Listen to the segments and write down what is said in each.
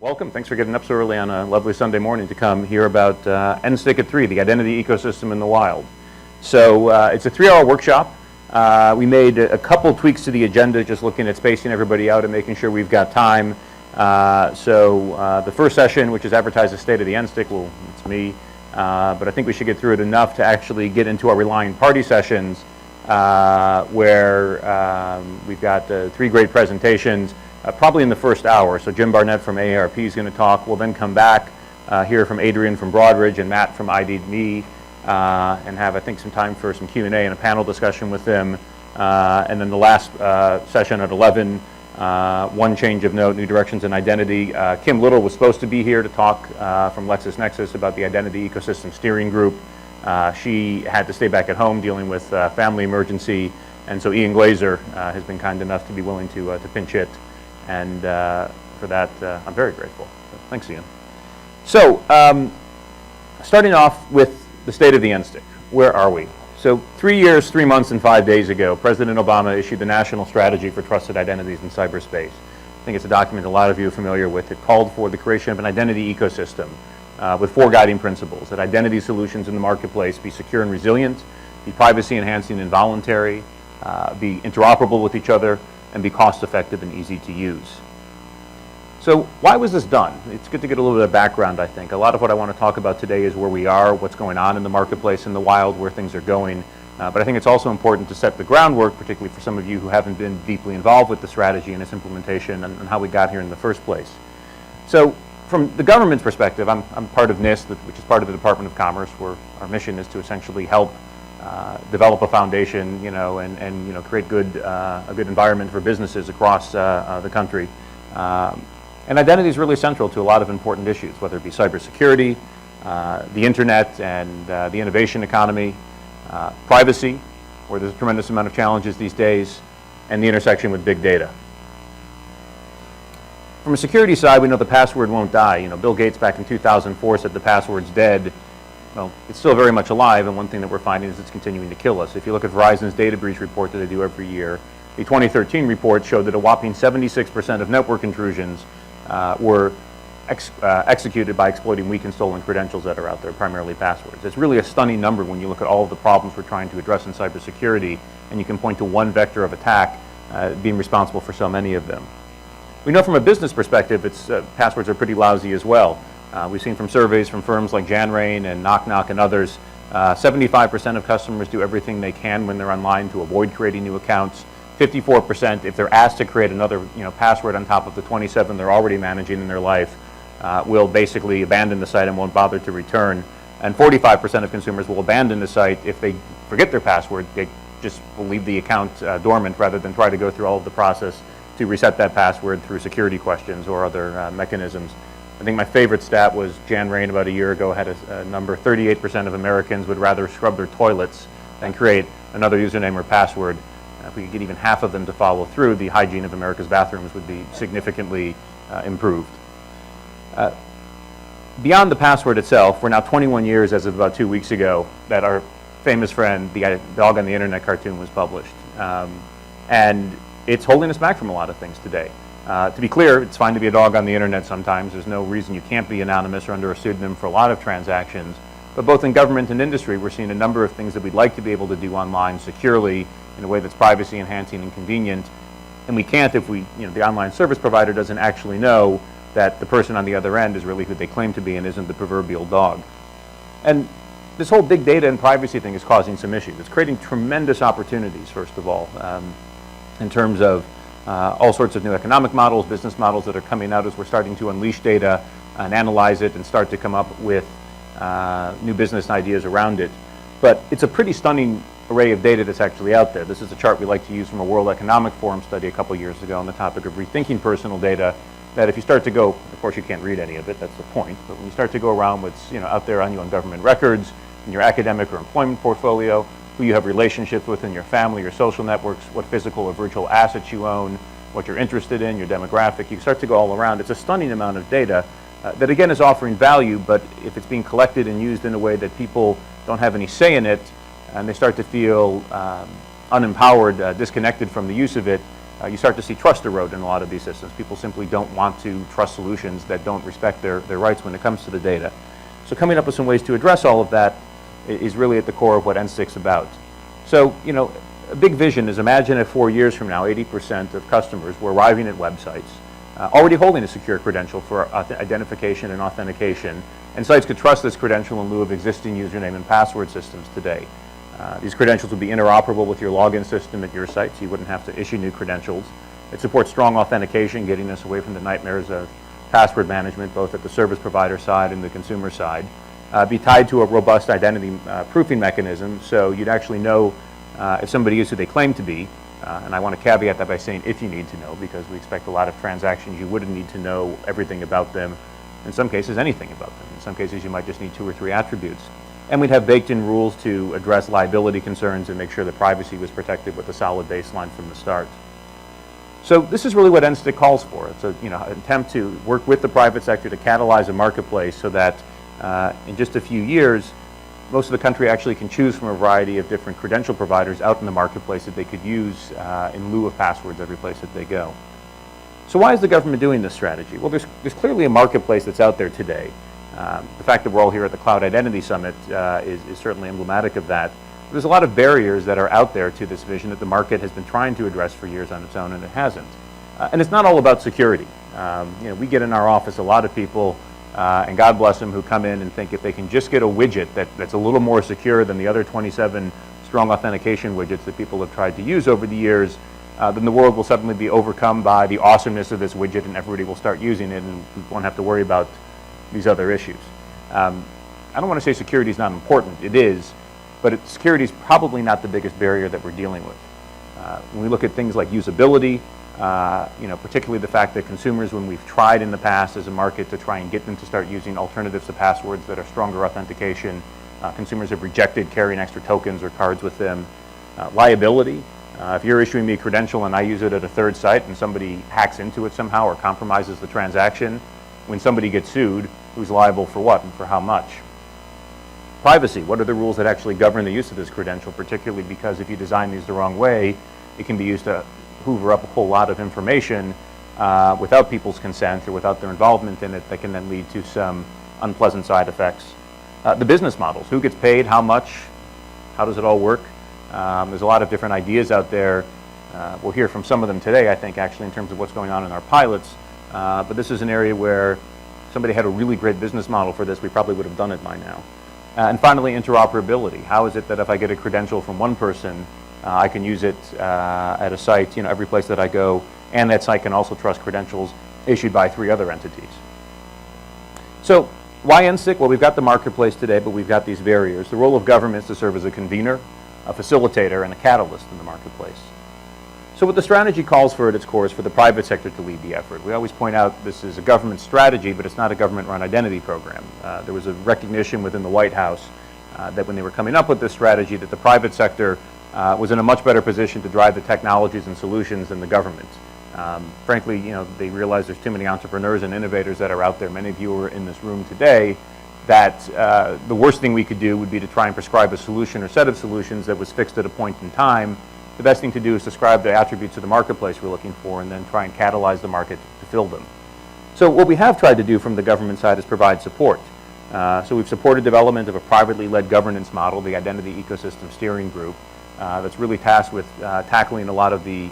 Welcome. Thanks for getting up so early on a lovely Sunday morning to come hear about NSTIC at 3, the identity ecosystem in the wild. So it's a 3-hour workshop. We made a couple tweaks to the agenda, just looking at spacing everybody out and making sure we've got time. So the first session, which is advertised as State of the NSTIC, well, it's me, but I think we should get through it enough to actually get into our relying party sessions, where we've got 3 great presentations. Probably in the first hour. So Jim Barnett from AARP is going to talk. We'll then come back, hear from Adrian from Broadridge and Matt from ID.me, and have, I think, some time for some Q&A and a panel discussion with them. And then the last session at 11, one change of note, new directions in identity. Kim Little was supposed to be here to talk from LexisNexis about the Identity Ecosystem Steering Group. She had to stay back at home dealing with family emergency, and so Ian Glazer has been kind enough to be willing to pinch hit. And for that, I'm very grateful. So, thanks, Ian. So, starting off with the state of the NSTIC. Where are we? So, 3 years, 3 months, and 5 days ago, President Obama issued the National Strategy for Trusted Identities in Cyberspace. I think it's a document a lot of you are familiar with. It called for the creation of an identity ecosystem with 4 guiding principles: that identity solutions in the marketplace be secure and resilient, be privacy enhancing and voluntary, be interoperable with each other, and be cost-effective and easy to use. So why was this done? It's good to get a little bit of background, I think. A lot of what I want to talk about today is where we are, what's going on in the marketplace in the wild, where things are going. But I think it's also important to set the groundwork, particularly for some of you who haven't been deeply involved with the strategy and its implementation and how we got here in the first place. So from the government's perspective, I'm part of NIST, which is part of the Department of Commerce, where our mission is to essentially help develop a foundation, and create a good environment for businesses across the country. And identity is really central to a lot of important issues, whether it be cybersecurity, the internet, and the innovation economy, privacy, where there's a tremendous amount of challenges these days, and the intersection with big data. From a security side, we know the password won't die. Bill Gates back in 2004 said the password's dead. Well, it's still very much alive, and one thing that we're finding is it's continuing to kill us. If you look at Verizon's data breach report that they do every year, the 2013 report showed that a whopping 76% of network intrusions were executed by exploiting weak and stolen credentials that are out there, primarily passwords. It's really a stunning number when you look at all of the problems we're trying to address in cybersecurity, and you can point to one vector of attack being responsible for so many of them. We know from a business perspective, passwords are pretty lousy as well. We've seen from surveys from firms like Janrain and Knock Knock and others, 75% of customers do everything they can when they're online to avoid creating new accounts. 54%, if they're asked to create another password on top of the 27 they're already managing in their life, will basically abandon the site and won't bother to return. And 45% of consumers will abandon the site if they forget their password. They just will leave the account dormant rather than try to go through all of the process to reset that password through security questions or other mechanisms. I think my favorite stat was Janrain about a year ago had a number: 38% of Americans would rather scrub their toilets than create another username or password. If we could get even half of them to follow through, the hygiene of America's bathrooms would be significantly improved. Beyond the password itself, we're now 21 years, as of about 2 weeks ago, that our famous friend, the Dog on the Internet cartoon, was published. And it's holding us back from a lot of things today. To be clear, it's fine to be a dog on the internet sometimes. There's no reason you can't be anonymous or under a pseudonym for a lot of transactions. But both in government and industry, we're seeing a number of things that we'd like to be able to do online securely in a way that's privacy enhancing and convenient. And we can't if the online service provider doesn't actually know that the person on the other end is really who they claim to be and isn't the proverbial dog. And this whole big data and privacy thing is causing some issues. It's creating tremendous opportunities, first of all, in terms of all sorts of new economic models, business models that are coming out as we're starting to unleash data and analyze it and start to come up with new business ideas around it. But it's a pretty stunning array of data that's actually out there. This is a chart we like to use from a World Economic Forum study a couple years ago on the topic of rethinking personal data, that if you start to go, of course you can't read any of it, that's the point, but when you start to go around what's out there on you on government records, in your academic or employment portfolio, who you have relationships with in your family, your social networks, what physical or virtual assets you own, what you're interested in, your demographic, you start to go all around. It's a stunning amount of data that again is offering value, but if it's being collected and used in a way that people don't have any say in it, and they start to feel unempowered, disconnected from the use of it, you start to see trust erode in a lot of these systems. People simply don't want to trust solutions that don't respect their rights when it comes to the data. So coming up with some ways to address all of that is really at the core of what NSTIC's about. So, you know, a big vision is, imagine if 4 years from now, 80% of customers were arriving at websites already holding a secure credential for identification and authentication, and sites could trust this credential in lieu of existing username and password systems today. These credentials would be interoperable with your login system at your site, so you wouldn't have to issue new credentials. It supports strong authentication, getting us away from the nightmares of password management, both at the service provider side and the consumer side. Be tied to a robust identity proofing mechanism, so you'd actually know if somebody is who they claim to be. And I want to caveat that by saying if you need to know, because we expect a lot of transactions you wouldn't need to know everything about them. In some cases, anything about them. In some cases, you might just need 2 or 3 attributes. And we'd have baked-in rules to address liability concerns and make sure that privacy was protected with a solid baseline from the start. So this is really what NSTIC calls for. It's an attempt to work with the private sector to catalyze a marketplace so that in just a few years, most of the country actually can choose from a variety of different credential providers out in the marketplace that they could use in lieu of passwords every place that they go. So why is the government doing this strategy? Well, there's clearly a marketplace that's out there today. The fact that we're all here at the Cloud Identity Summit is certainly emblematic of that. There's a lot of barriers that are out there to this vision that the market has been trying to address for years on its own, and it hasn't. And it's not all about security. We get in our office a lot of people, and God bless them, who come in and think if they can just get a widget that's a little more secure than the other 27 strong authentication widgets that people have tried to use over the years, then the world will suddenly be overcome by the awesomeness of this widget and everybody will start using it and we won't have to worry about these other issues. I don't want to say security is not important. It is, but security is probably not the biggest barrier that we're dealing with. When we look at things like usability, particularly the fact that consumers, when we've tried in the past as a market to try and get them to start using alternatives to passwords that are stronger authentication, consumers have rejected carrying extra tokens or cards with them. Liability, if you're issuing me a credential and I use it at a third site and somebody hacks into it somehow or compromises the transaction, when somebody gets sued, who's liable for what and for how much? Privacy, what are the rules that actually govern the use of this credential, particularly because if you design these the wrong way, it can be used to hoover up a whole lot of information without people's consent or without their involvement in it that can then lead to some unpleasant side effects. The business models, who gets paid, how much, how does it all work? There's a lot of different ideas out there. We'll hear from some of them today, I think, actually, in terms of what's going on in our pilots. But this is an area where if somebody had a really great business model for this, we probably would have done it by now. And finally, interoperability. How is it that if I get a credential from one person, I can use it at a site, every place that I go, and that site can also trust credentials issued by 3 other entities. So why NSTIC? Well, we've got the marketplace today, but we've got these barriers. The role of government is to serve as a convener, a facilitator, and a catalyst in the marketplace. So what the strategy calls for at its core is for the private sector to lead the effort. We always point out this is a government strategy, but it's not a government-run identity program. There was a recognition within the White House that when they were coming up with this strategy that the private sector was in a much better position to drive the technologies and solutions than the government. Frankly, they realize there's too many entrepreneurs and innovators that are out there. Many of you are in this room today that the worst thing we could do would be to try and prescribe a solution or set of solutions that was fixed at a point in time. The best thing to do is describe the attributes of the marketplace we're looking for and then try and catalyze the market to fill them. So what we have tried to do from the government side is provide support. So we've supported development of a privately led governance model, the Identity Ecosystem Steering Group, that's really tasked with tackling a lot of the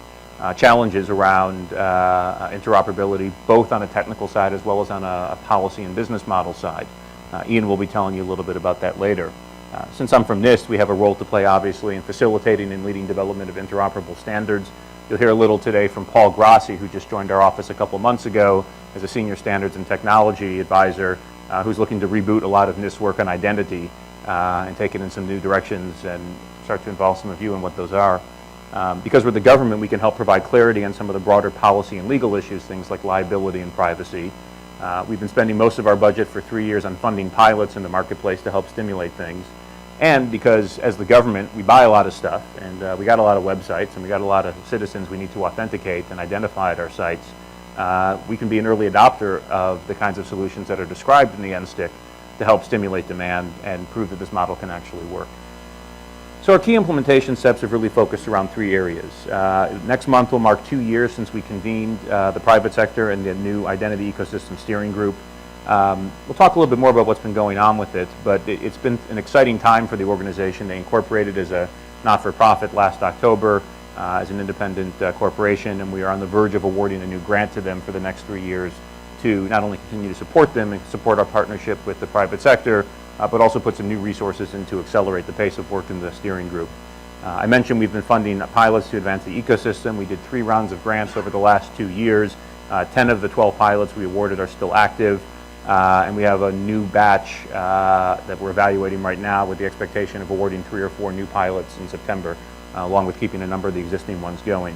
challenges around interoperability, both on a technical side as well as on a policy and business model side. Ian will be telling you a little bit about that later. Since I'm from NIST, we have a role to play, obviously, in facilitating and leading development of interoperable standards. You'll hear a little today from Paul Grassi, who just joined our office a couple months ago as a senior standards and technology advisor, who's looking to reboot a lot of NIST work on identity and take it in some new directions and start to involve some of you in what those are. Because we're the government, we can help provide clarity on some of the broader policy and legal issues, things like liability and privacy. We've been spending most of our budget for 3 years on funding pilots in the marketplace to help stimulate things. And because as the government, we buy a lot of stuff, and we got a lot of websites, and we got a lot of citizens we need to authenticate and identify at our sites, we can be an early adopter of the kinds of solutions that are described in the NSTIC to help stimulate demand and prove that this model can actually work. So our key implementation steps have really focused around 3 areas. Next month will mark 2 years since we convened the private sector and the new Identity Ecosystem Steering Group. We'll talk a little bit more about what's been going on with it, but it's been an exciting time for the organization. They incorporated as a not-for-profit last October as an independent corporation, and we are on the verge of awarding a new grant to them for the next 3 years to not only continue to support them and support our partnership with the private sector, but also put some new resources in to accelerate the pace of work in the steering group. I mentioned we've been funding pilots to advance the ecosystem. We did 3 rounds of grants over the last 2 years. 10 of the 12 pilots we awarded are still active, and we have a new batch that we're evaluating right now with the expectation of awarding 3 or 4 new pilots in September, along with keeping a number of the existing ones going.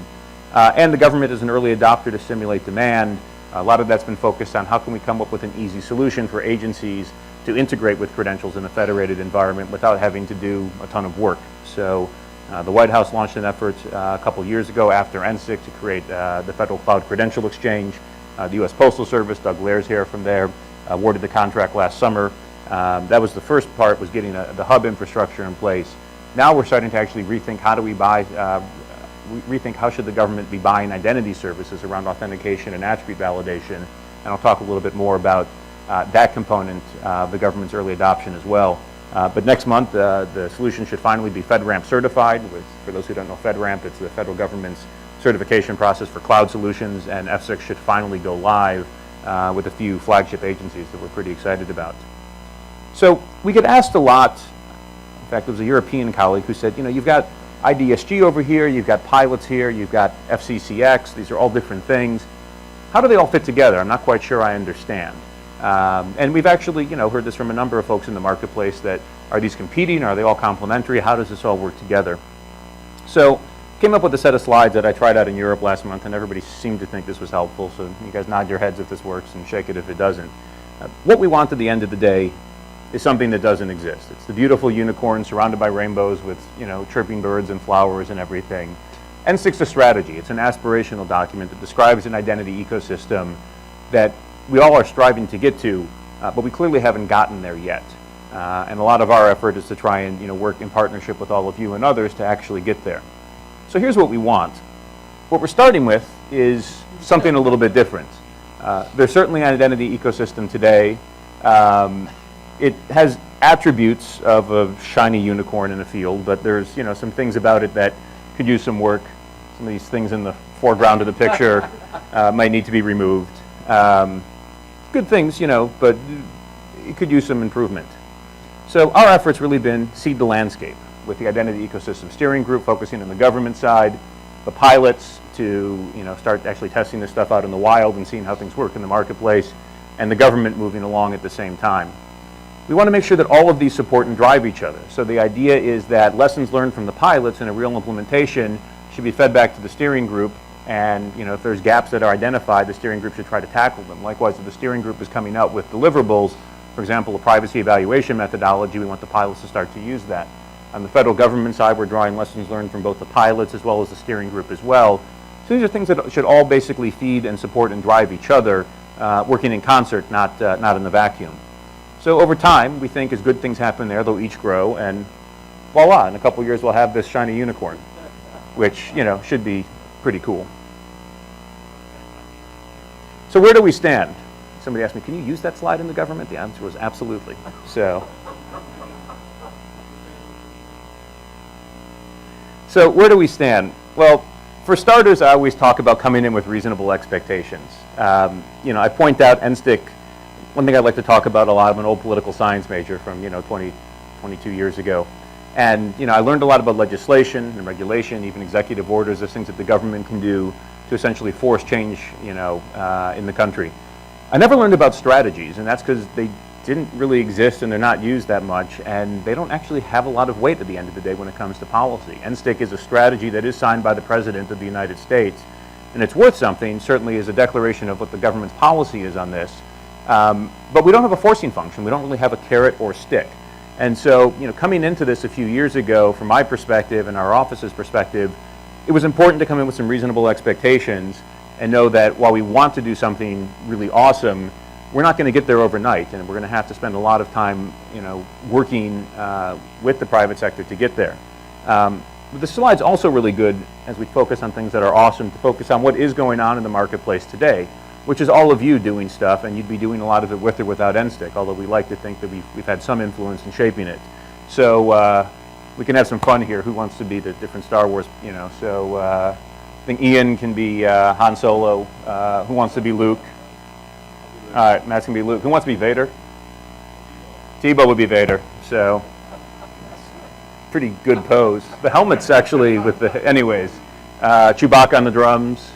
And the government is an early adopter to stimulate demand. A lot of that's been focused on how can we come up with an easy solution for agencies to integrate with credentials in a federated environment without having to do a ton of work. So the White House launched an effort a couple years ago after NSTIC to create the Federal Cloud Credential Exchange. The U.S. Postal Service, Doug Lair's here from there, awarded the contract last summer. That was the first part, was getting the hub infrastructure in place. Now we're starting to actually rethink how do we buy, rethink how should the government be buying identity services around authentication and attribute validation. And I'll talk a little bit more about that component of the government's early adoption as well. But next month, the solution should finally be FedRAMP certified. For those who don't know FedRAMP, it's the federal government's certification process for cloud solutions, and F6 should finally go live with a few flagship agencies that we're pretty excited about. So we get asked a lot. In fact, there was a European colleague who said, you know, you've got IDSG over here, you've got pilots here, you've got FCCX, these are all different things. How do they all fit together? I'm not quite sure I understand. And we've actually, you know, heard this from a number of folks in the marketplace that are these competing? Are they all complementary? How does this all work together? So came up with a set of slides that I tried out in Europe last month, and everybody seemed to think this was helpful. So you guys nod your heads if this works and shake it if it doesn't. What we want at the end of the day is something that doesn't exist. It's the beautiful unicorn surrounded by rainbows with, you know, chirping birds and flowers and everything. NSTIC's a strategy. It's an aspirational document that describes an identity ecosystem that we all are striving to get to, but we clearly haven't gotten there yet. And a lot of our effort is to try and, you know, work in partnership with all of you and others to actually get there. So here's what we want. What we're starting with is something a little bit different. There's certainly an identity ecosystem today. It has attributes of a shiny unicorn in a field, but there's, you know, some things about it that could use some work. Some of these things in the foreground of the picture might need to be removed. Good things, you know, but it could use some improvement. So our effort's really been seed the landscape with the Identity Ecosystem Steering Group focusing on the government side, the pilots to, you know, start actually testing this stuff out in the wild and seeing how things work in the marketplace, and the government moving along at the same time. We want to make sure that all of these support and drive each other. So the idea is that lessons learned from the pilots in a real implementation should be fed back to the steering group, and, you know, if there's gaps that are identified, the steering group should try to tackle them. Likewise, if the steering group is coming out with deliverables, for example, a privacy evaluation methodology, we want the pilots to start to use that. On the federal government side, we're drawing lessons learned from both the pilots as well as the steering group as well. So these are things that should all basically feed and support and drive each other, working in concert, not in the vacuum. So over time, we think as good things happen there, they'll each grow, and voila, in a couple years we'll have this shiny unicorn, which, you know, should be pretty cool. So where do we stand? Somebody asked me, can you use that slide in the government? The answer was absolutely. So where do we stand? Well, for starters, I always talk about coming in with reasonable expectations. You know, I point out NSTIC. One thing I'd like to talk about a lot. I'm an old political science major from, you know, 22 years ago. And, you know, I learned a lot about legislation and regulation, even executive orders, those things that the government can do to essentially force change, you know, in the country. I never learned about strategies, and that's because they didn't really exist and they're not used that much, and they don't actually have a lot of weight at the end of the day when it comes to policy. NSTIC is a strategy that is signed by the President of the United States, and it's worth something, certainly as a declaration of what the government's policy is on this. But we don't have a forcing function. We don't really have a carrot or stick. And so, you know, coming into this a few years ago, from my perspective and our office's perspective, it was important to come in with some reasonable expectations and know that while we want to do something really awesome, we're not going to get there overnight, and we're going to have to spend a lot of time, you know, working with the private sector to get there. But the slide's also really good as we focus on things that are awesome, to focus on what is going on in the marketplace today, which is all of you doing stuff, and you'd be doing a lot of it with or without NSTIC, although we like to think that we've had some influence in shaping it. So we can have some fun here. Who wants to be the different Star Wars, you know? So I think Ian can be Han Solo. Who wants to be Luke? All right, Matt's going to be Luke. Who wants to be Vader? Tebow would be Vader. So pretty good pose. The helmet's actually with the, anyways. Chewbacca on the drums.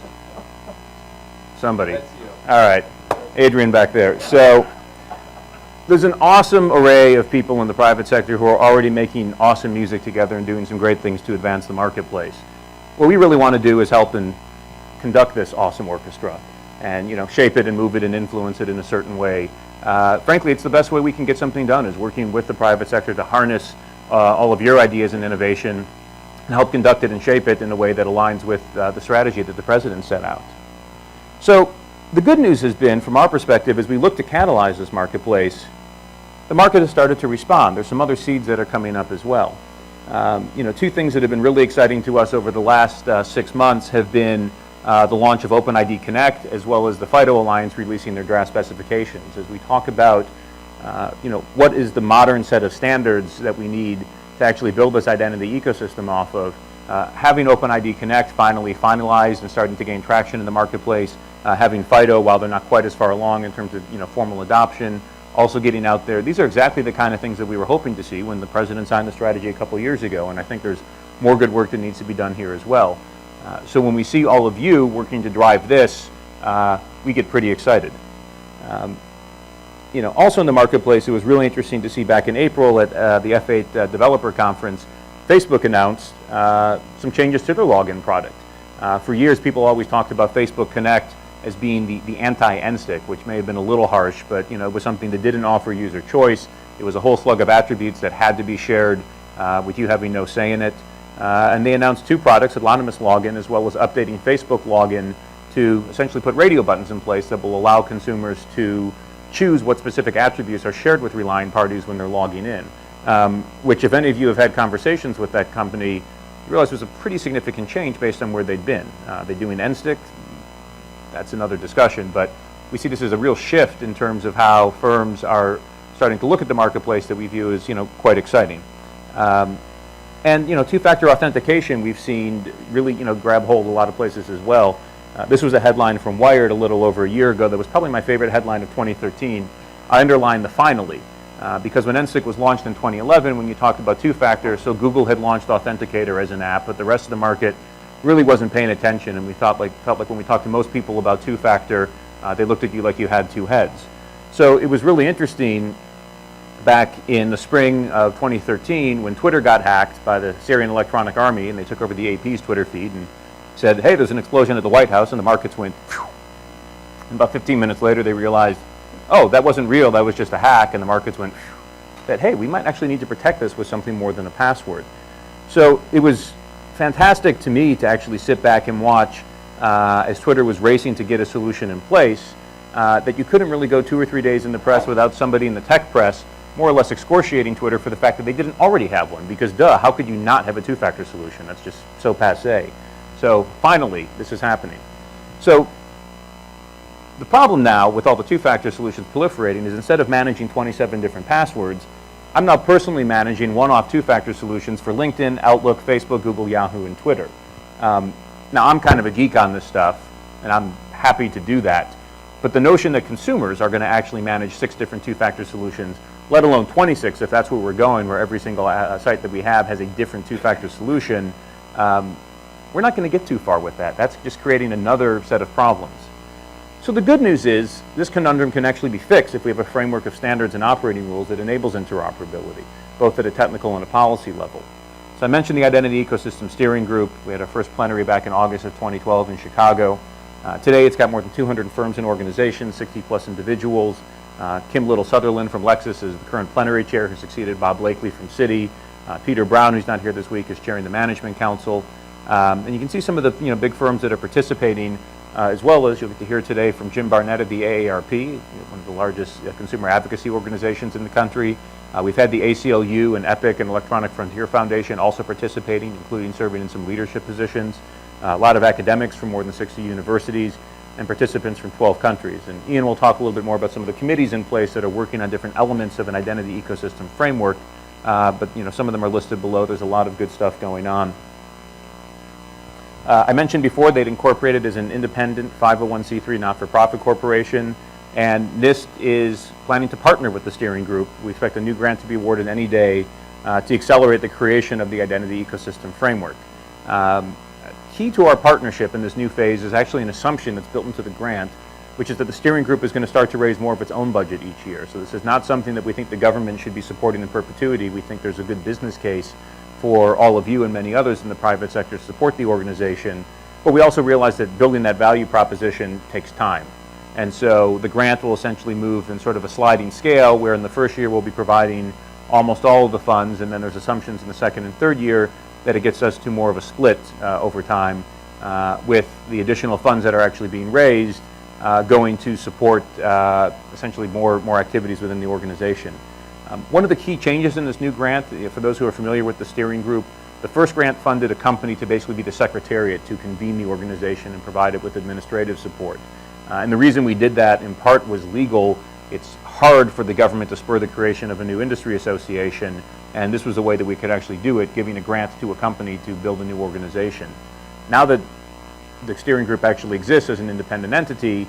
Somebody. All right, Adrian back there. So there's an awesome array of people in the private sector who are already making awesome music together and doing some great things to advance the marketplace. What we really want to do is help and conduct this awesome orchestra and, you know, shape it and move it and influence it in a certain way. Frankly, it's the best way we can get something done, is working with the private sector to harness all of your ideas and innovation and help conduct it and shape it in a way that aligns with the strategy that the president set out. So the good news has been, from our perspective, as we look to catalyze this marketplace, the market has started to respond. There's some other seeds that are coming up as well. You know, two things that have been really exciting to us over the last 6 months have been the launch of OpenID Connect, as well as the FIDO Alliance releasing their draft specifications. As we talk about, you know, what is the modern set of standards that we need to actually build this identity ecosystem off of, having OpenID Connect finally finalized and starting to gain traction in the marketplace, having FIDO, while they're not quite as far along in terms of, you know, formal adoption, also getting out there. These are exactly the kind of things that we were hoping to see when the president signed the strategy a couple years ago, and I think there's more good work that needs to be done here as well. So when we see all of you working to drive this, we get pretty excited. You know, also in the marketplace, it was really interesting to see back in April at the F8 Developer Conference, Facebook announced some changes to their login product. For years, people always talked about Facebook Connect as being the anti-NSTIC, which may have been a little harsh, but, you know, it was something that didn't offer user choice. It was a whole slug of attributes that had to be shared with you having no say in it. And they announced two products, Anonymous Login, as well as updating Facebook Login to essentially put radio buttons in place that will allow consumers to choose what specific attributes are shared with relying parties when they're logging in. Which, if any of you have had conversations with that company, you realize was a pretty significant change based on where they'd been. They're doing NSTIC. That's another discussion, but we see this as a real shift in terms of how firms are starting to look at the marketplace that we view as, you know, quite exciting. And, you know, two-factor authentication we've seen really, you know, grab hold a lot of places as well. This was a headline from Wired a little over a year ago that was probably my favorite headline of 2013. I underlined the finally, because when NSTIC was launched in 2011, when you talked about two-factor, so Google had launched Authenticator as an app, but the rest of the market really wasn't paying attention, and we felt like when we talked to most people about two-factor, they looked at you like you had two heads. So it was really interesting back in the spring of 2013 when Twitter got hacked by the Syrian Electronic Army, and they took over the AP's Twitter feed and said, hey, there's an explosion at the White House, and the markets went, phew. And about 15 minutes later, they realized, oh, that wasn't real, that was just a hack, and the markets went, phew. That, hey, we might actually need to protect this with something more than a password. So it was fantastic to me to actually sit back and watch as Twitter was racing to get a solution in place, that you couldn't really go 2 or 3 days in the press without somebody in the tech press more or less excoriating Twitter for the fact that they didn't already have one, because duh, how could you not have a two-factor solution? That's just so passé. So finally, this is happening. So the problem now with all the two-factor solutions proliferating is, instead of managing 27 different passwords, I'm now personally managing one-off two-factor solutions for LinkedIn, Outlook, Facebook, Google, Yahoo, and Twitter. Now, I'm kind of a geek on this stuff, and I'm happy to do that. But the notion that consumers are going to actually manage 6 different two-factor solutions, let alone 26 if that's where we're going, where every single site that we have has a different two-factor solution, we're not going to get too far with that. That's just creating another set of problems. So the good news is this conundrum can actually be fixed if we have a framework of standards and operating rules that enables interoperability, both at a technical and a policy level. So I mentioned the Identity Ecosystem Steering Group. We had our first plenary back in August of 2012 in Chicago. Today it's got more than 200 firms and organizations, 60+ individuals. Kim Little-Sutherland from Lexis is the current plenary chair, who succeeded Bob Blakely from Citi. Peter Brown, who's not here this week, is chairing the Management Council. And you can see some of the big firms that are participating. as well as you'll get to hear today from Jim Barnett of the AARP, one of the largest consumer advocacy organizations in the country. We've had the ACLU and EPIC and Electronic Frontier Foundation also participating, including serving in some leadership positions. A lot of academics from more than 60 universities and participants from 12 countries. And Ian will talk a little bit more about some of the committees in place that are working on different elements of an identity ecosystem framework. But some of them are listed below. There's a lot of good stuff going on. I mentioned before they'd incorporated as an independent 501c3 not-for-profit corporation, and NIST is planning to partner with the steering group. We expect a new grant to be awarded any day to accelerate the creation of the identity ecosystem framework. Key to our partnership in this new phase is actually an assumption that's built into the grant, which is that the steering group is going to start to raise more of its own budget each year. So this is not something that we think the government should be supporting in perpetuity. We think there's a good business case for all of you and many others in the private sector to support the organization. But we also realize that building that value proposition takes time. And so the grant will essentially move in sort of a sliding scale, where in the first year we'll be providing almost all of the funds, and then there's assumptions in the second and third year that it gets us to more of a split over time, with the additional funds that are actually being raised going to support essentially more activities within the organization. One of the key changes in this new grant, for those who are familiar with the steering group, the first grant funded a company to basically be the secretariat to convene the organization and provide it with administrative support. And the reason we did that in part was legal. It's hard for the government to spur the creation of a new industry association, and this was a way that we could actually do it, giving a grant to a company to build a new organization. Now that the steering group actually exists as an independent entity,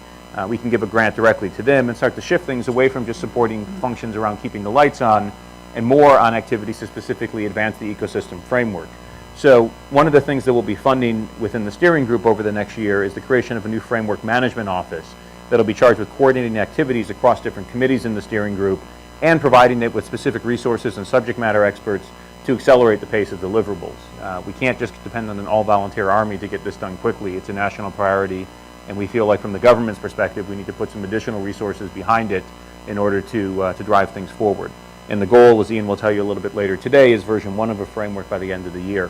we can give a grant directly to them and start to shift things away from just supporting functions around keeping the lights on and more on activities to specifically advance the ecosystem framework. So one of the things that we'll be funding within the steering group over the next year is the creation of a new framework management office that'll be charged with coordinating activities across different committees in the steering group and providing it with specific resources and subject matter experts to accelerate the pace of deliverables. We can't just depend on an all-volunteer army to get this done quickly. It's a national priority, and we feel like from the government's perspective, we need to put some additional resources behind it in order to drive things forward. And the goal, as Ian will tell you a little bit later today, is version 1 of a framework by the end of the year.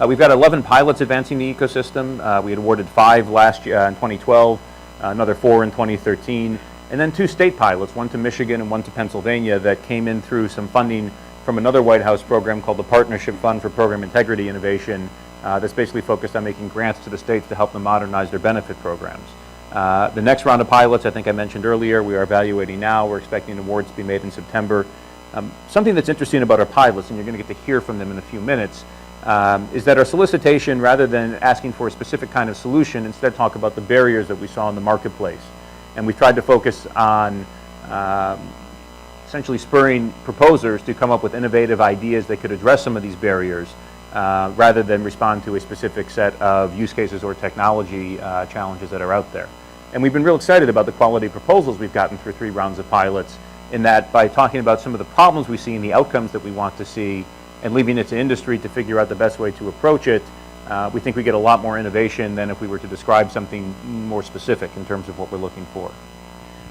We've got 11 pilots advancing the ecosystem. We had awarded 5 last year in 2012, another 4 in 2013, and then 2 state pilots, one to Michigan and one to Pennsylvania, that came in through some funding from another White House program called the Partnership Fund for Program Integrity Innovation, that's basically focused on making grants to the states to help them modernize their benefit programs. The next round of pilots, I think I mentioned earlier, we are evaluating now. We're expecting awards to be made in September. Something that's interesting about our pilots, and you're going to get to hear from them in a few minutes, is that our solicitation, rather than asking for a specific kind of solution, instead talk about the barriers that we saw in the marketplace. And we've tried to focus on essentially spurring proposers to come up with innovative ideas that could address some of these barriers, rather than respond to a specific set of use cases or technology challenges that are out there. And we've been real excited about the quality of proposals we've gotten through 3 rounds of pilots, in that by talking about some of the problems we see and the outcomes that we want to see and leaving it to industry to figure out the best way to approach it, we think we get a lot more innovation than if we were to describe something more specific in terms of what we're looking for.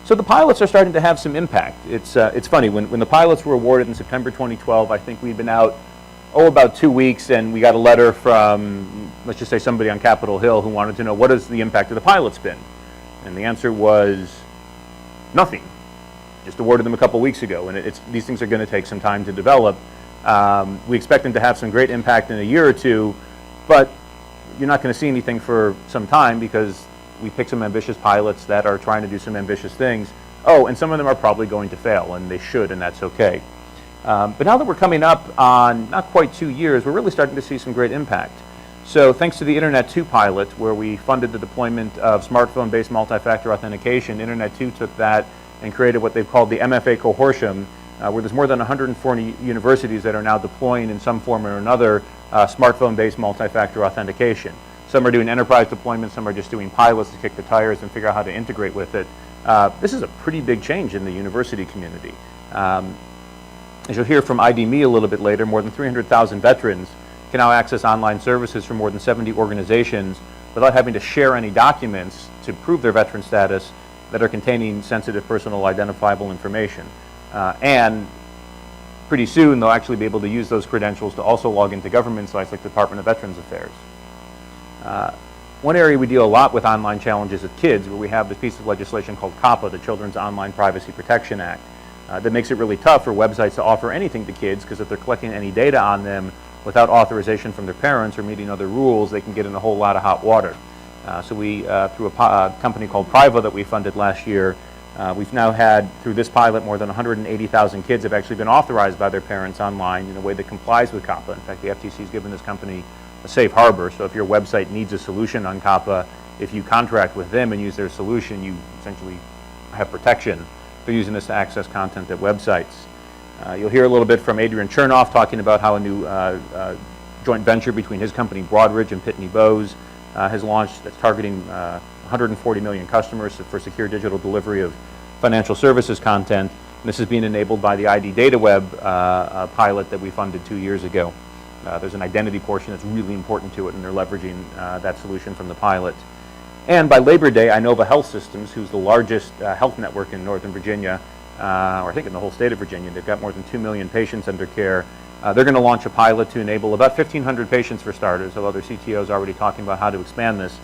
So the pilots are starting to have some impact. It's funny, when the pilots were awarded in September 2012, I think we'd been out about 2 weeks, and we got a letter from, let's just say, somebody on Capitol Hill who wanted to know, what has the impact of the pilots been? And the answer was nothing. Just awarded them a couple weeks ago, and these things are going to take some time to develop. We expect them to have some great impact in a year or two, but you're not going to see anything for some time because we pick some ambitious pilots that are trying to do some ambitious things. Oh, and some of them are probably going to fail, and they should, and that's okay. But now that we're coming up on not quite 2 years, we're really starting to see some great impact. So thanks to the Internet 2 pilot, where we funded the deployment of smartphone-based multi-factor authentication, Internet 2 took that and created what they've called the MFA Consortium, where there's more than 140 universities that are now deploying in some form or another smartphone-based multi-factor authentication. Some are doing enterprise deployments, some are just doing pilots to kick the tires and figure out how to integrate with it. This is a pretty big change in the university community. As you'll hear from ID.me a little bit later, more than 300,000 veterans can now access online services from more than 70 organizations without having to share any documents to prove their veteran status that are containing sensitive personal identifiable information. And pretty soon they'll actually be able to use those credentials to also log into government sites like the Department of Veterans Affairs. One area we deal a lot with online challenges with kids, where we have this piece of legislation called COPPA, the Children's Online Privacy Protection Act, that makes it really tough for websites to offer anything to kids, because if they're collecting any data on them without authorization from their parents or meeting other rules, they can get in a whole lot of hot water. So we, through a company called Priva that we funded last year, we've now had, through this pilot, more than 180,000 kids have actually been authorized by their parents online in a way that complies with COPPA. In fact, the FTC has given this company a safe harbor, so if your website needs a solution on COPPA, if you contract with them and use their solution, you essentially have protection. They're using this to access content at websites. You'll hear a little bit from Adrian Chernoff talking about how a new joint venture between his company Broadridge and Pitney Bowes has launched, that's targeting 140 million customers for secure digital delivery of financial services content. And this is being enabled by the ID Data Web pilot that we funded 2 years ago. There's an identity portion that's really important to it, and they're leveraging that solution from the pilot. And by Labor Day, Inova Health Systems, who's the largest health network in Northern Virginia, or I think in the whole state of Virginia, they've got more than 2 million patients under care. They're going to launch a pilot to enable about 1,500 patients for starters, although their CTO is already talking about how to expand this,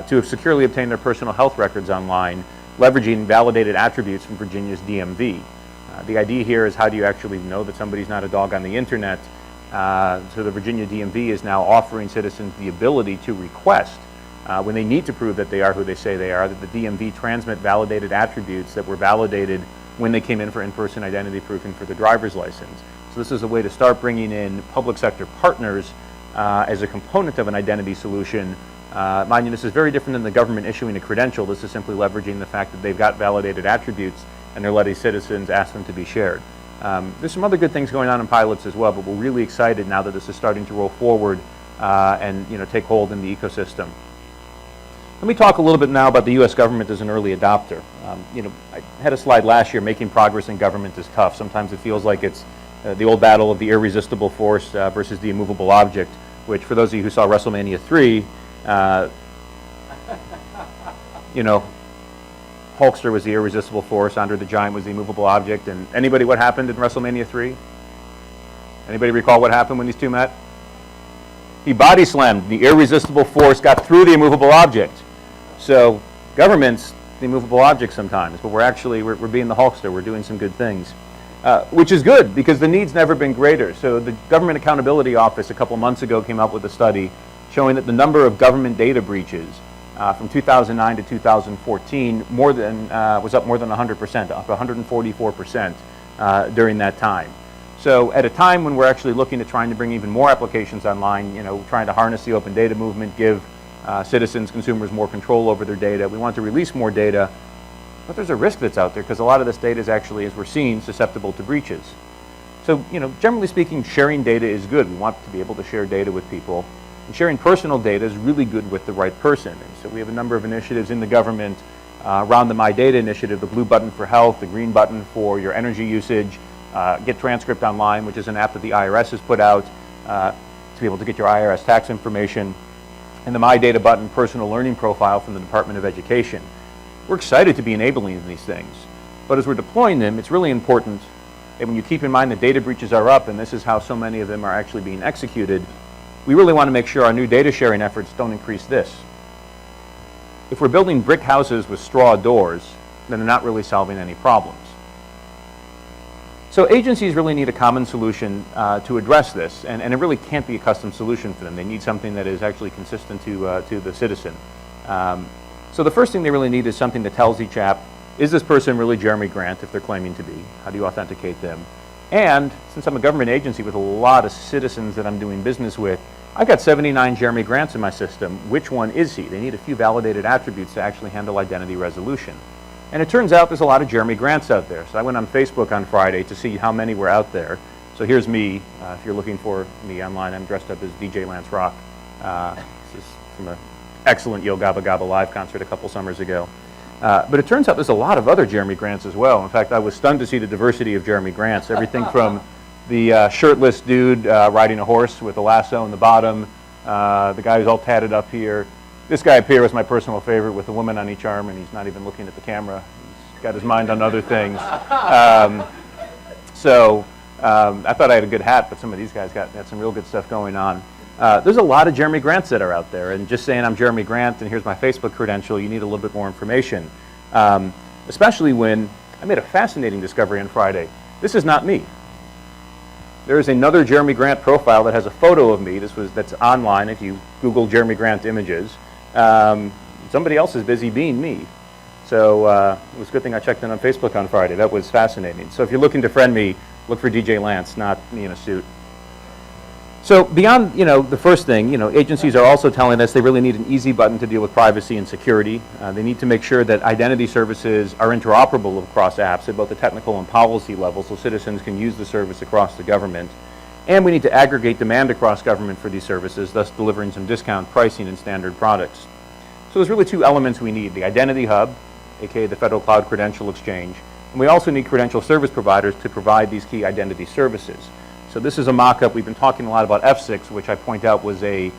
to securely obtain their personal health records online, leveraging validated attributes from Virginia's DMV. The idea here is, how do you actually know that somebody's not a dog on the internet? So the Virginia DMV is now offering citizens the ability to request, when they need to prove that they are who they say they are, that the DMV transmit validated attributes that were validated when they came in for in-person identity proofing for the driver's license. So this is a way to start bringing in public sector partners as a component of an identity solution. Mind you, this is very different than the government issuing a credential. This is simply leveraging the fact that they've got validated attributes and they're letting citizens ask them to be shared. There's some other good things going on in pilots as well, but we're really excited now that this is starting to roll forward and take hold in the ecosystem. Let me talk a little bit now about the U.S. government as an early adopter. I had a slide last year, making progress in government is tough. Sometimes it feels like it's the old battle of the irresistible force versus the immovable object, which for those of you who saw WrestleMania 3, Hulkster was the irresistible force, Andre the Giant was the immovable object, and anybody what happened in WrestleMania 3? Anybody recall what happened when these two met? He body slammed. The irresistible force got through the immovable object. So government's the immovable object sometimes, but we're being the Hulkster. We're doing some good things, which is good because the need's never been greater. So the Government Accountability Office a couple months ago came out with a study showing that the number of government data breaches from 2009 to 2014 was up more than 100%, up 144% during that time. So at a time when we're actually looking at trying to bring even more applications online, trying to harness the open data movement, give citizens, consumers more control over their data, we want to release more data, but there's a risk that's out there because a lot of this data is actually, as we're seeing, susceptible to breaches. So, generally speaking, sharing data is good. We want to be able to share data with people. And sharing personal data is really good with the right person. And so we have a number of initiatives in the government around the My Data initiative, the blue button for health, the green button for your energy usage, Get Transcript Online, which is an app that the IRS has put out to be able to get your IRS tax information, and the My Data button personal learning profile from the Department of Education. We're excited to be enabling these things, but as we're deploying them, it's really important that when you keep in mind that data breaches are up, and this is how so many of them are actually being executed, we really want to make sure our new data sharing efforts don't increase this. If we're building brick houses with straw doors, then they're not really solving any problems. So agencies really need a common solution to address this, and it really can't be a custom solution for them. They need something that is actually consistent to the citizen. So the first thing they really need is something that tells each app, is this person really Jeremy Grant if they're claiming to be? How do you authenticate them? And since I'm a government agency with a lot of citizens that I'm doing business with, I've got 79 Jeremy Grants in my system. Which one is he? They need a few validated attributes to actually handle identity resolution. And it turns out there's a lot of Jeremy Grants out there. So I went on Facebook on Friday to see how many were out there. So here's me. If you're looking for me online, I'm dressed up as DJ Lance Rock. This is from an excellent Yo Gabba Gabba live concert a couple summers ago. But it turns out there's a lot of other Jeremy Grants as well. In fact, I was stunned to see the diversity of Jeremy Grants. Everything from the shirtless dude riding a horse with a lasso in the bottom, the guy who's all tatted up here. This guy up here was my personal favorite with a woman on each arm, and he's not even looking at the camera. He's got his mind on other things. I thought I had a good hat, but some of these guys had some real good stuff going on. There's a lot of Jeremy Grants that are out there, and just saying I'm Jeremy Grant and here's my Facebook credential, you need a little bit more information. Especially when I made a fascinating discovery on Friday. This is not me. There is another Jeremy Grant profile that has a photo of me. That's online if you Google Jeremy Grant images. Somebody else is busy being me. So it was a good thing I checked in on Facebook on Friday. That was fascinating. So if you're looking to friend me, look for DJ Lance, not me in a suit. So beyond, the first thing, agencies are also telling us they really need an easy button to deal with privacy and security. They need to make sure that identity services are interoperable across apps at both the technical and policy level so citizens can use the service across the government. And we need to aggregate demand across government for these services, thus delivering some discount pricing and standard products. So there's really two elements we need: the identity hub, aka the Federal Cloud Credential Exchange, and we also need credential service providers to provide these key identity services. So this is a mock-up. We've been talking a lot about F6, which I point out was a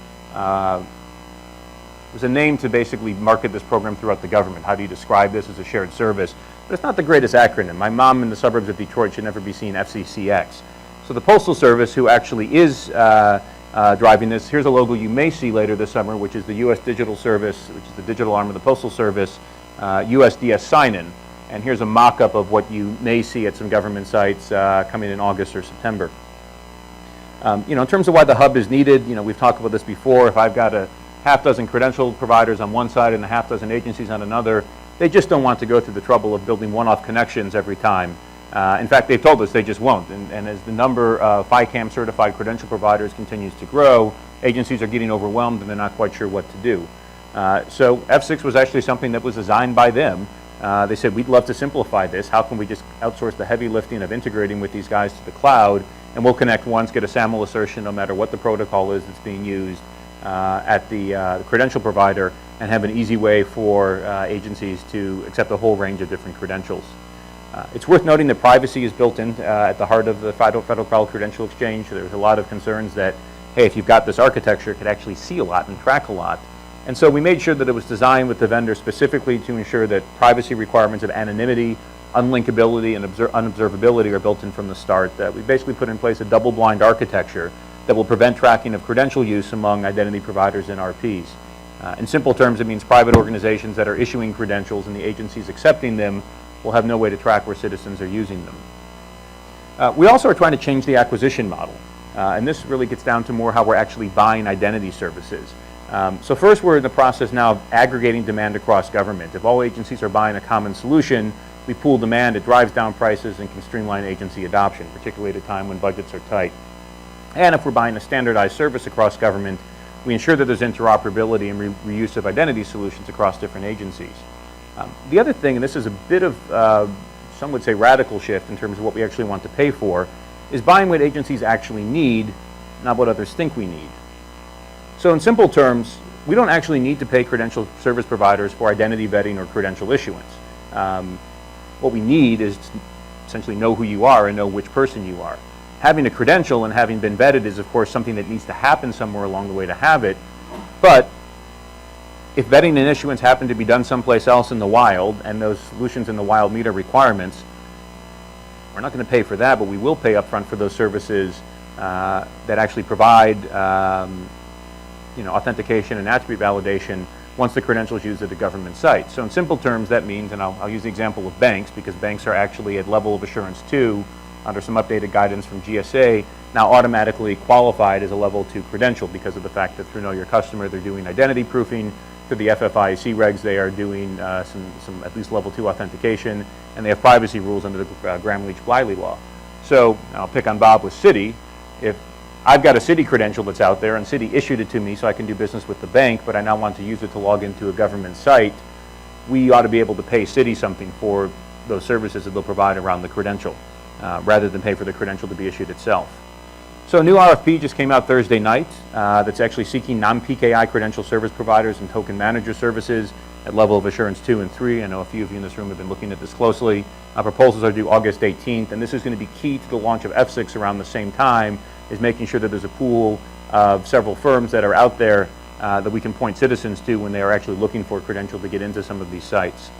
name to basically market this program throughout the government. How do you describe this as a shared service? But it's not the greatest acronym. My mom in the suburbs of Detroit should never be seeing FCCX. So the Postal Service, who actually is driving this, here's a logo you may see later this summer, which is the U.S. Digital Service, which is the digital arm of the Postal Service, USDS sign-in. And here's a mock-up of what you may see at some government sites coming in August or September. In terms of why the hub is needed, we've talked about this before. If I've got a half dozen credential providers on one side and a half dozen agencies on another, they just don't want to go through the trouble of building one-off connections every time. In fact, they've told us they just won't. And as the number of FICAM certified credential providers continues to grow, agencies are getting overwhelmed and they're not quite sure what to do. So F6 was actually something that was designed by them. They said, we'd love to simplify this. How can we just outsource the heavy lifting of integrating with these guys to the cloud, and we'll connect once, get a SAML assertion no matter what the protocol is that's being used at the credential provider, and have an easy way for agencies to accept a whole range of different credentials. It's worth noting that privacy is built in at the heart of the Federal Cloud Credential Exchange. There's a lot of concerns that, hey, if you've got this architecture, it could actually see a lot and track a lot. And so we made sure that it was designed with the vendor specifically to ensure that privacy requirements of anonymity, unlinkability, and unobservability are built in from the start. We basically put in place a double-blind architecture that will prevent tracking of credential use among identity providers and RPs. In simple terms, it means private organizations that are issuing credentials and the agencies accepting them will have no way to track where citizens are using them. We also are trying to change the acquisition model. And this really gets down to more how we're actually buying identity services. So first, we're in the process now of aggregating demand across government. If all agencies are buying a common solution, we pool demand, it drives down prices and can streamline agency adoption, particularly at a time when budgets are tight. And if we're buying a standardized service across government, we ensure that there's interoperability and reuse of identity solutions across different agencies. The other thing, and this is a bit of, some would say, radical shift in terms of what we actually want to pay for, is buying what agencies actually need, not what others think we need. So in simple terms, we don't actually need to pay credential service providers for identity vetting or credential issuance. What we need is to essentially know who you are and know which person you are. Having a credential and having been vetted is, of course, something that needs to happen somewhere along the way to have it. But if vetting and issuance happen to be done someplace else in the wild, and those solutions in the wild meet our requirements, we're not going to pay for that, but we will pay upfront for those services that actually provide authentication and attribute validation once the credential is used at a government site. So in simple terms, that means, and I'll use the example of banks, because banks are actually at level of assurance 2 under some updated guidance from GSA, now automatically qualified as a level 2 credential because of the fact that through Know Your Customer, they're doing identity proofing. Through the FFIEC regs, they are doing some at least level 2 authentication, and they have privacy rules under the Gramm-Leach-Bliley law. So I'll pick on Bob with Citi. If I've got a Citi credential that's out there, and Citi issued it to me so I can do business with the bank, but I now want to use it to log into a government site, we ought to be able to pay Citi something for those services that they'll provide around the credential, rather than pay for the credential to be issued itself. So a new RFP just came out Thursday night that's actually seeking non-PKI credential service providers and token manager services at level of assurance 2 and 3. I know a few of you in this room have been looking at this closely. Proposals are due August 18th, and this is going to be key to the launch of F6 around the same time, is making sure that there's a pool of several firms that are out there that we can point citizens to when they are actually looking for a credential to get into some of these sites.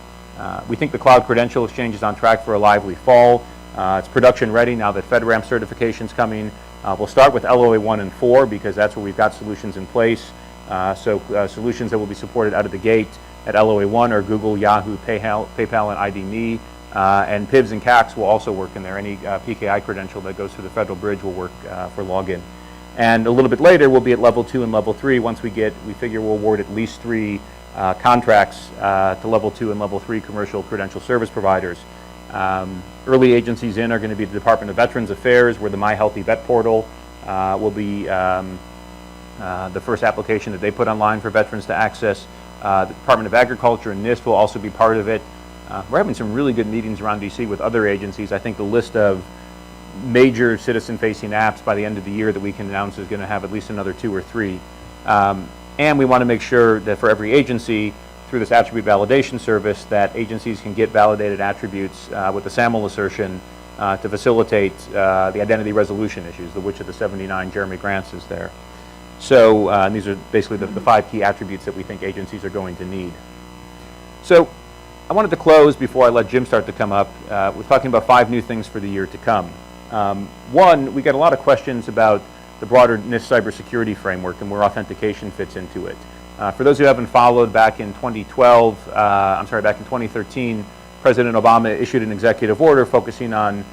We think the Cloud Credential Exchange is on track for a lively fall. It's production ready now that FedRAMP certification's coming. We'll start with LOA 1 and 4 because that's where we've got solutions in place. Solutions that will be supported out of the gate at LOA 1 are Google, Yahoo, PayPal, and ID.me. And PIVs and CACs will also work in there. Any PKI credential that goes through the federal bridge will work for login. And a little bit later, we'll be at level 2 and level 3. Once we figure we'll award at least 3 contracts to level 2 and level 3 commercial credential service providers. Early agencies in are going to be the Department of Veterans Affairs, where the My Healthy Vet portal will be the first application that they put online for veterans to access. The Department of Agriculture and NIST will also be part of it. We're having some really good meetings around DC with other agencies. I think the list of major citizen-facing apps by the end of the year that we can announce is going to have at least another 2 or 3. And we want to make sure that for every agency, through this attribute validation service, that agencies can get validated attributes with the SAML assertion to facilitate the identity resolution issues, which of the 79 Jeremy Grants is there. So and these are basically the 5 key attributes that we think agencies are going to need. So I wanted to close before I let Jim start to come up. We're talking about 5 new things for the year to come. One, we got a lot of questions about the broader NIST cybersecurity framework and where authentication fits into it. For those who haven't followed, back in 2013, President Obama issued an executive order focusing on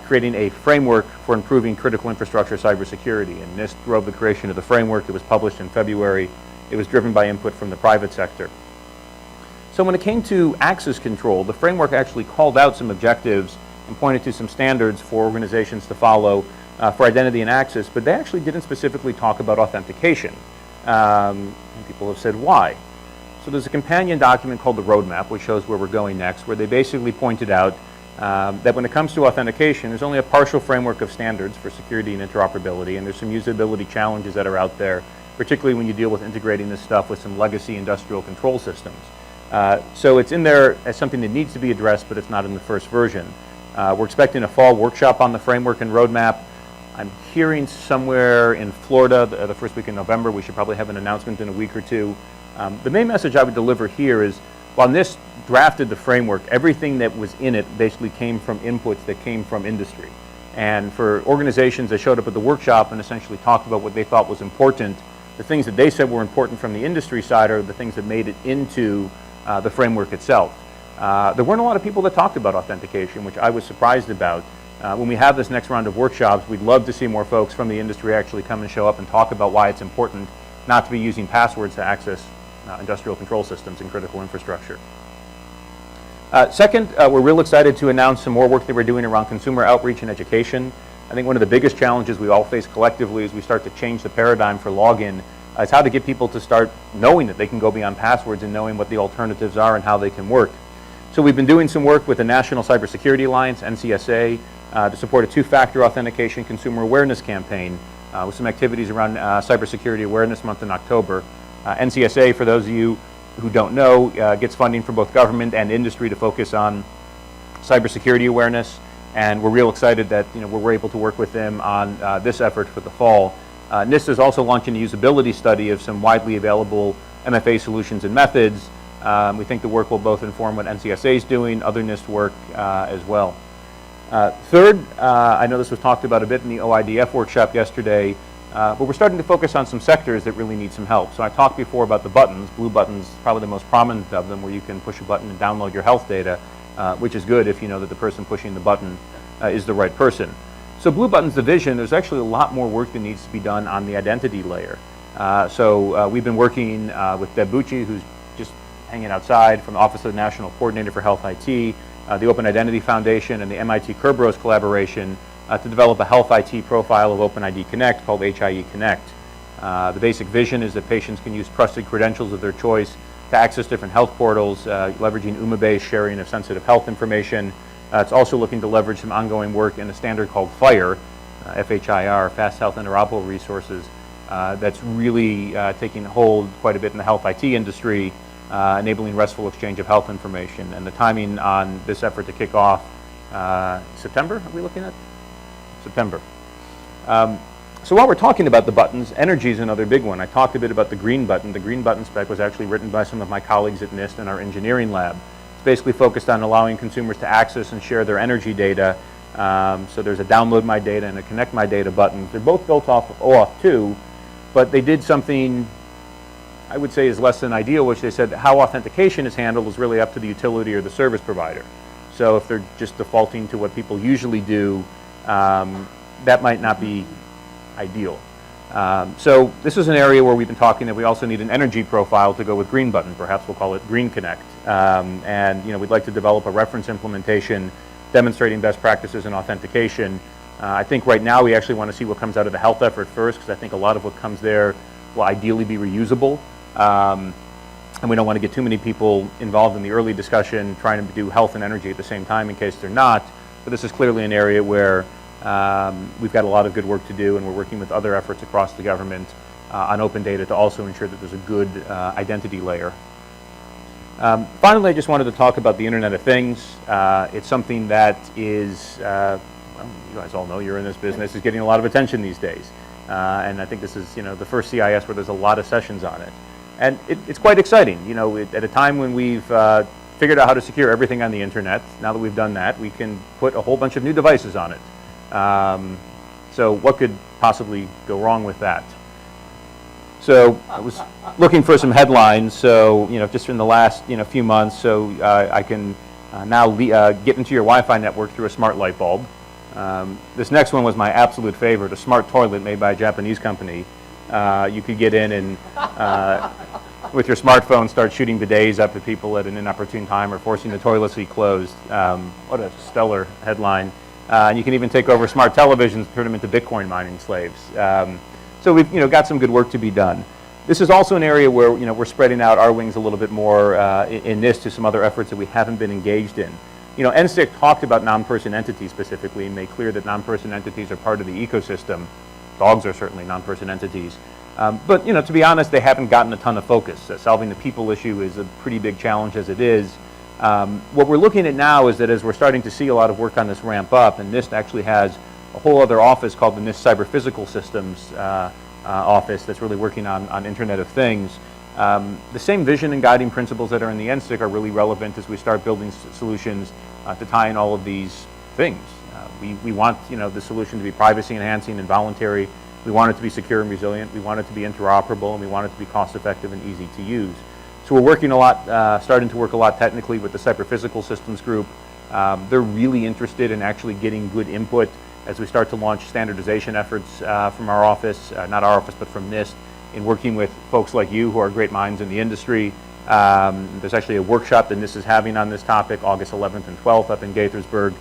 creating a framework for improving critical infrastructure cybersecurity. And NIST drove the creation of the framework. It was published in February. It was driven by input from the private sector. So when it came to access control, the framework actually called out some objectives and pointed to some standards for organizations to follow for identity and access, but they actually didn't specifically talk about authentication. And people have said, why? So there's a companion document called the Roadmap, which shows where we're going next, where they basically pointed out that when it comes to authentication, there's only a partial framework of standards for security and interoperability, and there's some usability challenges that are out there, particularly when you deal with integrating this stuff with some legacy industrial control systems. So it's in there as something that needs to be addressed, but it's not in the first version. We're expecting a fall workshop on the framework and roadmap. I'm hearing somewhere in Florida the first week in November. We should probably have an announcement in a week or 2. The main message I would deliver here is, while NIST drafted the framework, everything that was in it basically came from inputs that came from industry. And for organizations that showed up at the workshop and essentially talked about what they thought was important, the things that they said were important from the industry side are the things that made it into the framework itself. There weren't a lot of people that talked about authentication, which I was surprised about. When we have this next round of workshops, we'd love to see more folks from the industry actually come and show up and talk about why it's important not to be using passwords to access industrial control systems and critical infrastructure. Second, we're real excited to announce some more work that we're doing around consumer outreach and education. I think one of the biggest challenges we all face collectively as we start to change the paradigm for login is how to get people to start knowing that they can go beyond passwords and knowing what the alternatives are and how they can work. So we've been doing some work with the National Cybersecurity Alliance, NCSA, to support a 2-factor authentication consumer awareness campaign with some activities around Cybersecurity Awareness Month in October. NCSA, for those of you who don't know, gets funding from both government and industry to focus on cybersecurity awareness, and we're real excited that we're able to work with them on this effort for the fall. NIST is also launching a usability study of some widely available MFA solutions and methods. We think the work will both inform what NCSA is doing, other NIST work as well. Third, I know this was talked about a bit in the OIDF workshop yesterday, but we're starting to focus on some sectors that really need some help. So I talked before about the buttons. Blue buttons, probably the most prominent of them, where you can push a button and download your health data, which is good if you know that the person pushing the button is the right person. So Blue Button's division, there's actually a lot more work that needs to be done on the identity layer. So we've been working with Deb Bucci, who's just hanging outside, from the Office of the National Coordinator for Health IT, the Open Identity Foundation, and the MIT Kerberos collaboration to develop a health IT profile of OpenID Connect called HIE Connect. The basic vision is that patients can use trusted credentials of their choice to access different health portals, leveraging UMA-based sharing of sensitive health information. It's also looking to leverage some ongoing work in a standard called FHIR, F-H-I-R, Fast Health Interoperable Resources, that's really taking hold quite a bit in the health IT industry, enabling restful exchange of health information. And the timing on this effort to kick off, September, are we looking at? September. So while we're talking about the buttons, energy is another big one. I talked a bit about the green button. The green button spec was actually written by some of my colleagues at NIST in our engineering lab. It's basically focused on allowing consumers to access and share their energy data So there's a download my data and a connect my data button. They're both built off of OAuth 2, but they did something I would say is less than ideal, which they said how authentication is handled is really up to the utility or the service provider. So if they're just defaulting to what people usually do, that might not be ideal. So this is an area where we've been talking that we also need an energy profile to go with Green Button. Perhaps we'll call it Green Connect. And we'd like to develop a reference implementation demonstrating best practices in authentication. I think right now we actually want to see what comes out of the health effort first, because I think a lot of what comes there will ideally be reusable. And we don't want to get too many people involved in the early discussion trying to do health and energy at the same time in case they're not. But this is clearly an area where we've got a lot of good work to do, and we're working with other efforts across the government on open data to also ensure that there's a good identity layer. Finally, I just wanted to talk about the Internet of Things. It's something that is, well, you guys all know you're in this business, is getting a lot of attention these days. And I think this is, the first CIS where there's a lot of sessions on it. And it's quite exciting, at a time when we've figured out how to secure everything on the internet. Now that we've done that, we can put a whole bunch of new devices on it. So what could possibly go wrong with that? So I was looking for some headlines, so just in the last few months, so I can now get into your Wi-Fi network through a smart light bulb. This next one was my absolute favorite, a smart toilet made by a Japanese company. You could get in and with your smartphone start shooting bidets up at people at an inopportune time or forcing the toilet seat closed. What a stellar headline. And you can even take over smart televisions and turn them into Bitcoin mining slaves. So we've got some good work to be done. This is also an area where we're spreading out our wings a little bit more in this to some other efforts that we haven't been engaged in. NSTIC talked about non-person entities specifically and made clear that non-person entities are part of the ecosystem. Dogs are certainly non-person entities. But to be honest, they haven't gotten a ton of focus. Solving the people issue is a pretty big challenge as it is. What we're looking at now is that as we're starting to see a lot of work on this ramp up, and NIST actually has a whole other office called the NIST Cyber Physical Systems office that's really working on Internet of Things. The same vision and guiding principles that are in the NSTIC are really relevant as we start building solutions to tie in all of these things. We want the solution to be privacy enhancing and voluntary. We want it to be secure and resilient. We want it to be interoperable, and we want it to be cost effective and easy to use. So we're working a lot, starting to work a lot technically with the Cyber Physical Systems group. They're really interested in actually getting good input as we start to launch standardization efforts from our office, not our office, but from NIST, in working with folks like you who are great minds in the industry. There's actually a workshop that NIST is having on this topic, August 11th and 12th up in Gaithersburg.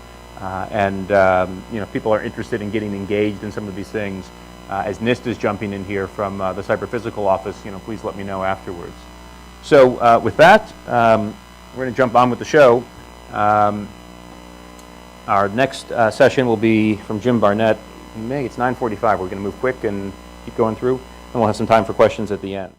People are interested in getting engaged in some of these things. As NIST is jumping in here from the Cyber Physical office, please let me know afterwards. So with that, we're going to jump on with the show. Our next session will be from Jim Barnett. It's 9:45. We're going to move quick and keep going through, and we'll have some time for questions at the end.